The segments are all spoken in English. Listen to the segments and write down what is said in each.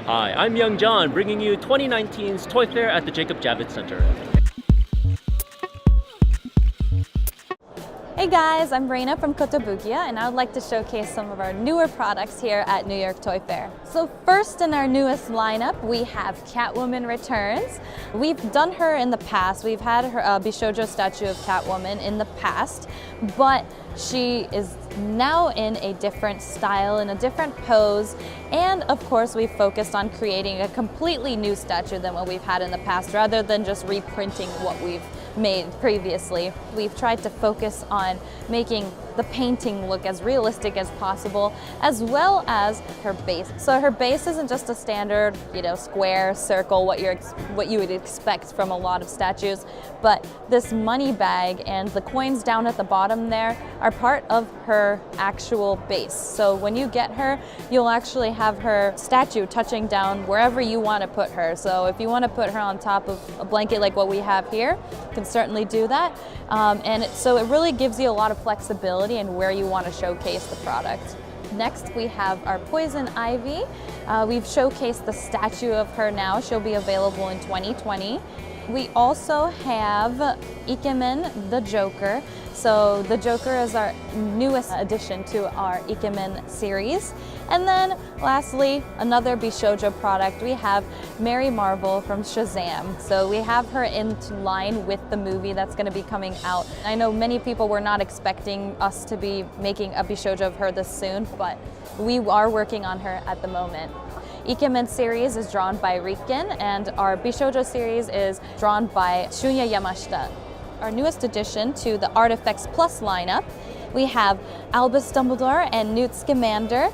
Hi, I'm Young John, bringing you 2019's Toy Fair at the Jacob Javits Center. Hey guys, I'm Raina from Kotobukiya, and I would like to showcase some of our newer products here at New York Toy Fair. So first in our newest lineup, we have Catwoman Returns. We've done her in the past. We've had her Bishoujo statue of Catwoman in the past, but she is now in a different style, in a different pose, and of course we've focused on creating a completely new statue than what we've had in the past, rather than just reprinting what we've made previously. We've tried to focus on making the painting look as realistic as possible, as well as her base. So her base isn't just a standard, square, circle, what you would expect from a lot of statues, but this money bag and the coins down at the bottom there are part of her actual base. So when you get her, you'll actually have her statue touching down wherever you want to put her. So if you want to put her on top of a blanket like what we have here, you can certainly do that. So it really gives you a lot of flexibility in where you want to showcase the product. Next, we have our Poison Ivy. We've showcased the statue of her now. She'll be available in 2020. We also have Ikemen the Joker. So the Joker is our newest addition to our Ikemen series. And then lastly, another Bishoujo product, we have Mary Marvel from Shazam. So we have her in line with the movie that's going to be coming out. I know many people were not expecting us to be making a Bishoujo of her this soon, but we are working on her at the moment. Ikemen series is drawn by Riken, and our Bishoujo series is drawn by Shunya Yamashita. Our newest addition to the ARTFX Plus lineup, we have Albus Dumbledore and Newt Scamander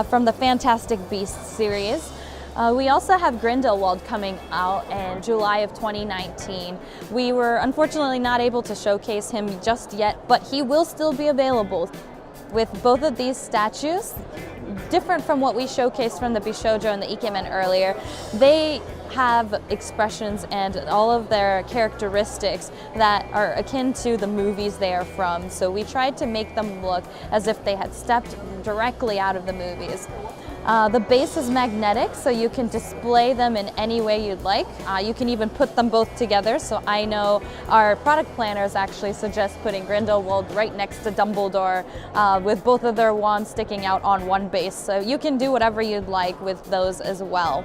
from the Fantastic Beasts series. We also have Grindelwald coming out in July of 2019. We were unfortunately not able to showcase him just yet, but he will still be available. With both of these statues, different from what we showcased from the Bishoujo and the Ikemen earlier, they have expressions and all of their characteristics that are akin to the movies they are from. So we tried to make them look as if they had stepped directly out of the movies. The base is magnetic, so you can display them in any way you'd like. You can even put them both together. So I know our product planners actually suggest putting Grindelwald right next to Dumbledore with both of their wands sticking out on one base. So you can do whatever you'd like with those as well.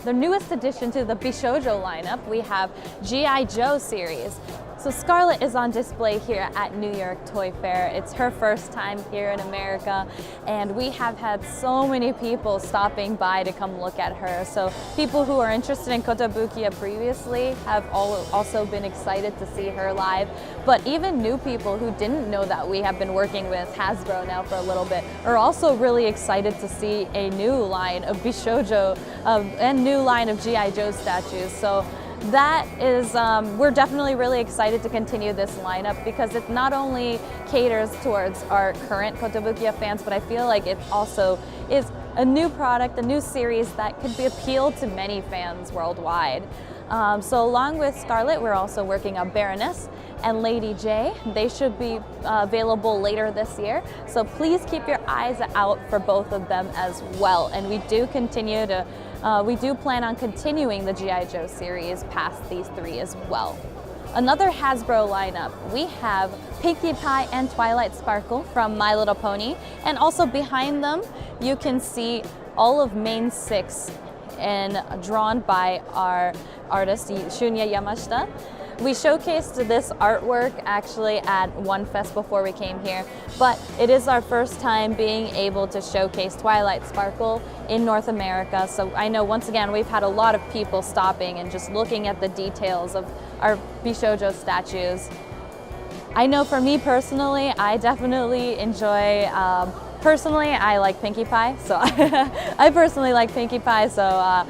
The newest addition to the Bishoujo lineup, we have G.I. Joe series. So Scarlett is on display here at New York Toy Fair. It's her first time here in America, and we have had so many people stopping by to come look at her. So people who are interested in Kotobukiya previously have also been excited to see her live. But even new people who didn't know that we have been working with Hasbro now for a little bit are also really excited to see a new line of Bishoujo and new line of G.I. Joe statues. So that is, we're definitely really excited to continue this lineup because it not only caters towards our current Kotobukiya fans, but I feel like it also is a new product, a new series that could be appealed to many fans worldwide. So along with Scarlett, we're also working on Baroness and Lady Jaye. They should be available later this year. So please keep your eyes out for both of them as well. And we do continue to we do plan on continuing the G.I. Joe series past these three as well. Another Hasbro lineup, we have Pinkie Pie and Twilight Sparkle from My Little Pony, and also behind them you can see all of Main 6 and drawn by our artist Shunya Yamashita. We showcased this artwork actually at One Fest before we came here, but it is our first time being able to showcase Twilight Sparkle in North America. So I know once again we've had a lot of people stopping and just looking at the details of our Bishoujo statues. I know for me personally, I definitely enjoy personally, I like Pinkie Pie, so I personally like Pinkie Pie. So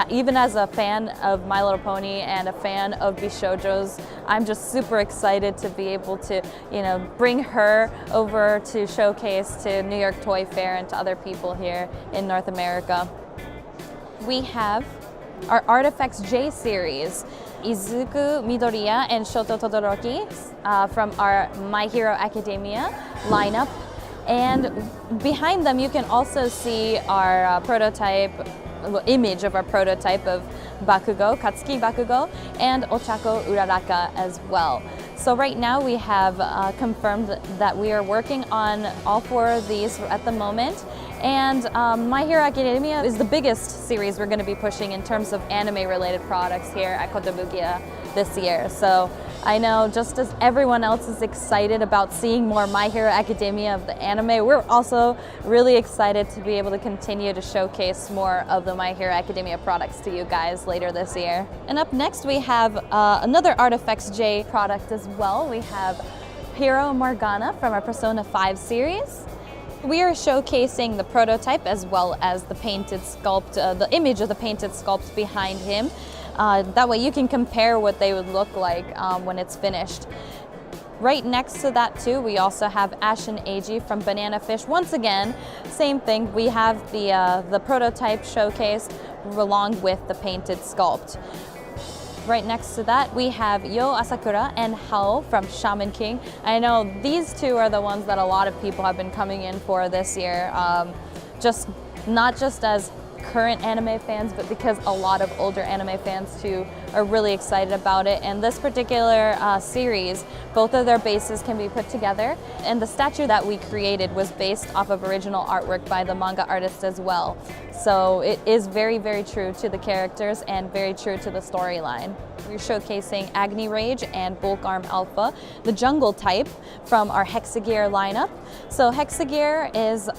even as a fan of My Little Pony and a fan of Bishoujos, I'm just super excited to be able to, bring her over to showcase to New York Toy Fair and to other people here in North America. We have our ARTFX Jaye series, Izuku, Midoriya, and Shoto Todoroki from our My Hero Academia lineup. And behind them, you can also see our image of our prototype of Bakugo, Katsuki Bakugo, and Ochako Uraraka as well. So right now we have confirmed that we are working on all 4 of these at the moment. And My Hero Academia is the biggest series we're going to be pushing in terms of anime-related products here at Kotobukiya this year. So I know just as everyone else is excited about seeing more My Hero Academia of the anime, we're also really excited to be able to continue to showcase more of the My Hero Academia products to you guys later this year. And up next we have another ARTFX Jaye product as well. We have Hero Morgana from our Persona 5 series. We are showcasing the prototype as well as the painted sculpt, the image of the painted sculpt behind him. That way you can compare what they would look like when it's finished. Right next to that too, we also have Ash and Eiji from Banana Fish. Once again, same thing, we have the prototype showcased along with the painted sculpt. Right next to that, we have Yoa Sakura and Hao from Shaman King. I know these 2 are the ones that a lot of people have been coming in for this year, not just as current anime fans, but because a lot of older anime fans too are really excited about it. And this particular series, both of their bases can be put together, and the statue that we created was based off of original artwork by the manga artist as well. So it is very, very true to the characters and very true to the storyline. We're showcasing Agnirage and Bulk Arm Alpha, the jungle type from our Hexa gear lineup. So Hexa gear is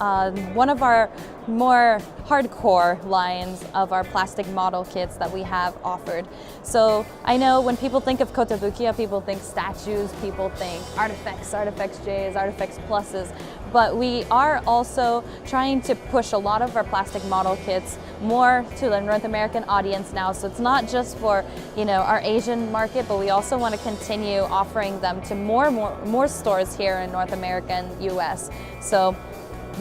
one of our more hardcore lines of our plastic model kits that we have offered. So I know when people think of Kotobukiya, people think statues, people think artifacts, ARTFX Js, ARTFX Pluses, but we are also trying to push a lot of our plastic model kits more to the North American audience now. So it's not just for, our Asian market, but we also want to continue offering them to more stores here in North America and US. So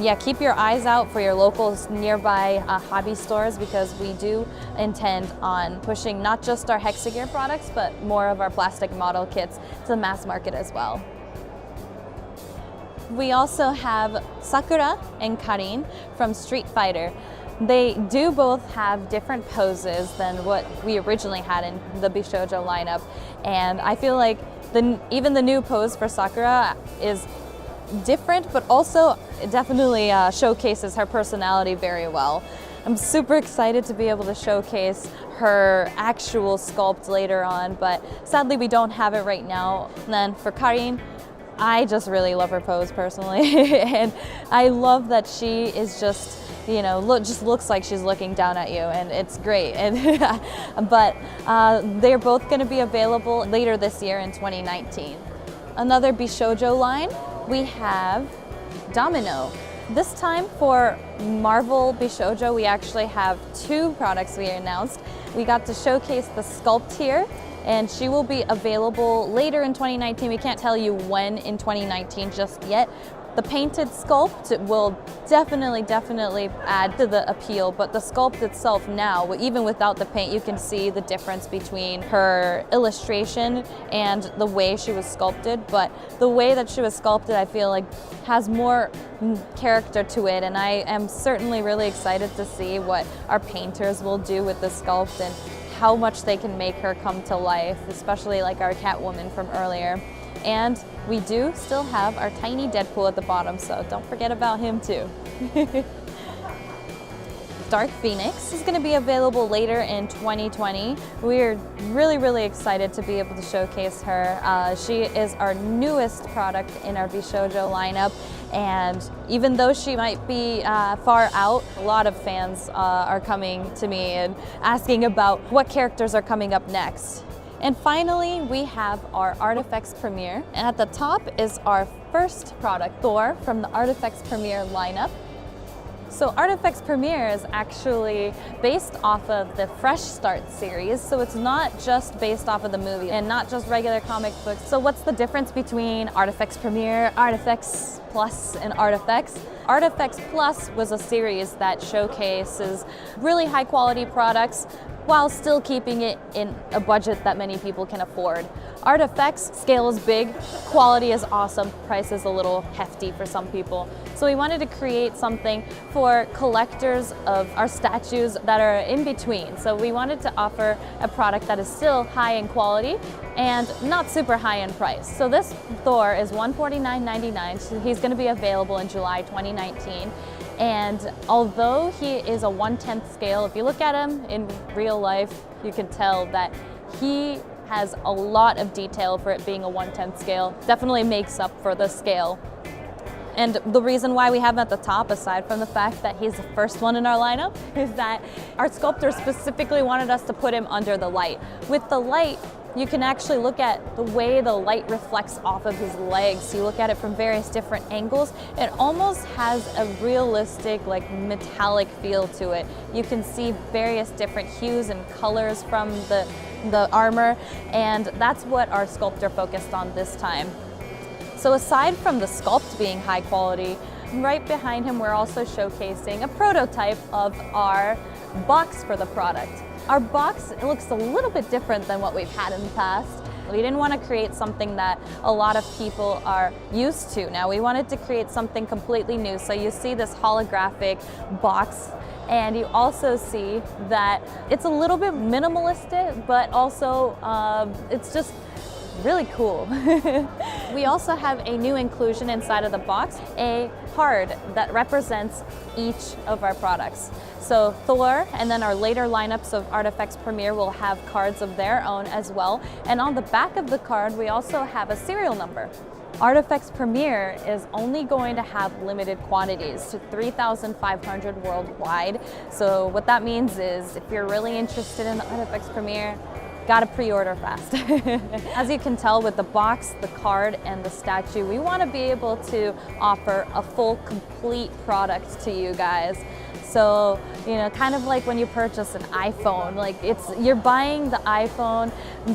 yeah, keep your eyes out for your local nearby hobby stores, because we do intend on pushing not just our Hexa gear products, but more of our plastic model kits to the mass market as well. We also have Sakura and Karin from Street Fighter. They do both have different poses than what we originally had in the Bishoujo lineup, and I feel like even the new pose for Sakura is different, but also it definitely showcases her personality very well. I'm super excited to be able to showcase her actual sculpt later on, but sadly we don't have it right now. And then for Karin, I just really love her pose personally, and I love that she is just, just looks like she's looking down at you, and it's great. But they're both going to be available later this year in 2019. Another Bishoujo line, we have Domino. This time for Marvel Bishoujo, we actually have 2 products we announced. We got to showcase the sculpt here, and she will be available later in 2019. We can't tell you when in 2019 just yet. The painted sculpt will definitely add to the appeal, but the sculpt itself now, even without the paint, you can see the difference between her illustration and the way she was sculpted. But the way that she was sculpted, I feel like, has more character to it, and I am certainly really excited to see what our painters will do with the sculpt and how much they can make her come to life, especially like our Catwoman from earlier. And we do still have our tiny Deadpool at the bottom, so don't forget about him too. Dark Phoenix is going to be available later in 2020. We're really excited to be able to showcase her. She is our newest product in our Bishoujo lineup, and even though she might be far out, a lot of fans are coming to me and asking about what characters are coming up next. And finally, we have our ARTFX Premier. And at the top is our first product, Thor, from the ARTFX Premier lineup. So ARTFX Premier is actually based off of the Fresh Start series, so it's not just based off of the movie and not just regular comic books. So what's the difference between ARTFX Premier, ARTFX Plus, and ARTFX? ARTFX Plus was a series that showcases really high quality products while still keeping it in a budget that many people can afford. ARTFX scale is big, quality is awesome, price is a little hefty for some people. So we wanted to create something for collectors of our statues that are in between. So we wanted to offer a product that is still high in quality and not super high in price. So this Thor is $149.99. So he's going to be available in July 2019. And although he is a 1/10 scale, if you look at him in real life, you can tell that he has a lot of detail for it being a 1/10 scale. Definitely makes up for the scale. And the reason why we have him at the top, aside from the fact that he's the first one in our lineup, is that our sculptor specifically wanted us to put him under the light. With the light, you can actually look at the way the light reflects off of his legs. You look at it from various different angles. It almost has a realistic, like, metallic feel to it. You can see various different hues and colors from the armor, and that's what our sculptor focused on this time. So aside from the sculpt being high quality, right behind him we're also showcasing a prototype of our box for the product. Our box, it looks a little bit different than what we've had in the past. We didn't want to create something that a lot of people are used to. Now we wanted to create something completely new. So you see this holographic box, and you also see that it's a little bit minimalistic, but also it's just really cool. We also have a new inclusion inside of the box, a card that represents each of our products. So Thor and then our later lineups of ARTFX Premier will have cards of their own as well. And on the back of the card, we also have a serial number. ARTFX Premier is only going to have limited quantities to 3,500 worldwide. So what that means is if you're really interested in the ARTFX Premier, gotta pre-order fast. As you can tell with the box, the card, and the statue, we want to be able to offer a full, complete product to you guys. So, you know, kind of like when you purchase an iPhone, like you're buying the iPhone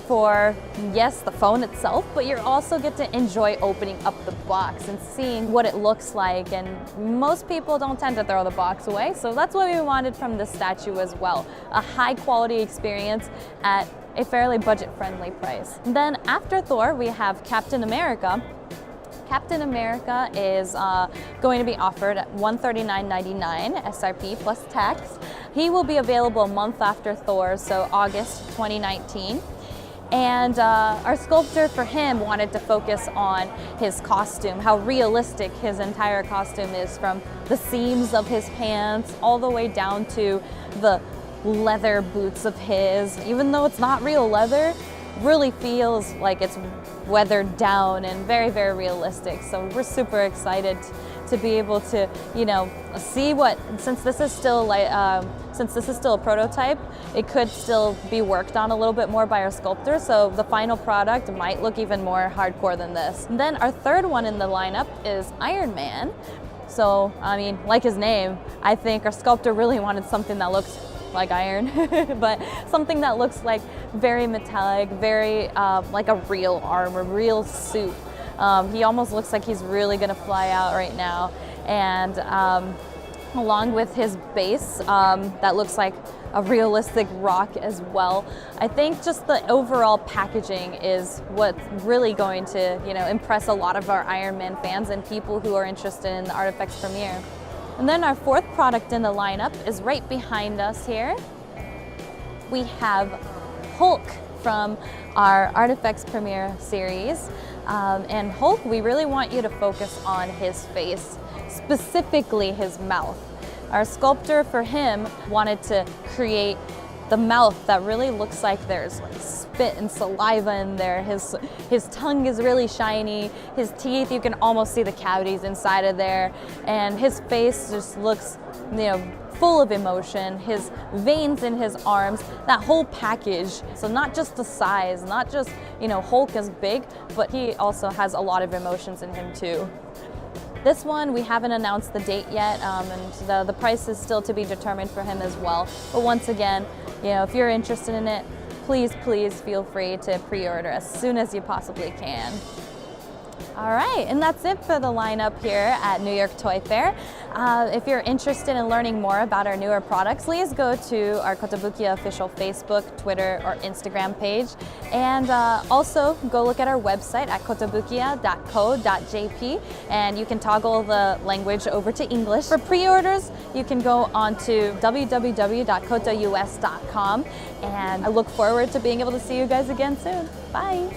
for, yes, the phone itself, but you also get to enjoy opening up the box and seeing what it looks like. And most people don't tend to throw the box away, so that's what we wanted from this statue as well. A high quality experience at a fairly budget-friendly price. Then after Thor, we have Captain America. Captain America is going to be offered at $139.99 SRP plus tax. He will be available a month after Thor, so August 2019. And our sculptor for him wanted to focus on his costume, how realistic his entire costume is, from the seams of his pants all the way down to the leather boots of his. Even though it's not real leather, really feels like it's weathered down and very, very realistic. So we're super excited to be able to, you know, see what, since this is still a prototype, it could still be worked on a little bit more by our sculptor. So the final product might look even more hardcore than this. And then our third one in the lineup is Iron Man. So, I mean, like his name, I think our sculptor really wanted something that looks like iron, but something that looks like very metallic, very like a real armor, real suit. He almost looks like he's really gonna fly out right now. And along with his base that looks like a realistic rock as well. I think just the overall packaging is what's really going to, you know, impress a lot of our Iron Man fans and people who are interested in the ARTFX Premier. And then our fourth product in the lineup is right behind us here. We have Hulk from our ARTFX Premier series. And Hulk, we really want you to focus on his face, specifically his mouth. Our sculptor for him wanted to create the mouth that really looks like there's like spit and saliva in there. His tongue is really shiny. His teeth, you can almost see the cavities inside of there. And his face just looks, you know, full of emotion. His veins in his arms, that whole package. So not just the size, not just, you know, Hulk is big, but he also has a lot of emotions in him too. This one, we haven't announced the date yet, and the price is still to be determined for him as well. But once again, you know, if you're interested in it, please feel free to pre-order as soon as you possibly can. All right, and that's it for the lineup here at New York Toy Fair. If you're interested in learning more about our newer products, please go to our Kotobukiya official Facebook, Twitter, or Instagram page. And also go look at our website at kotobukiya.co.jp, and you can toggle the language over to English. For pre-orders, you can go on to www.kotous.com, and I look forward to being able to see you guys again soon. Bye.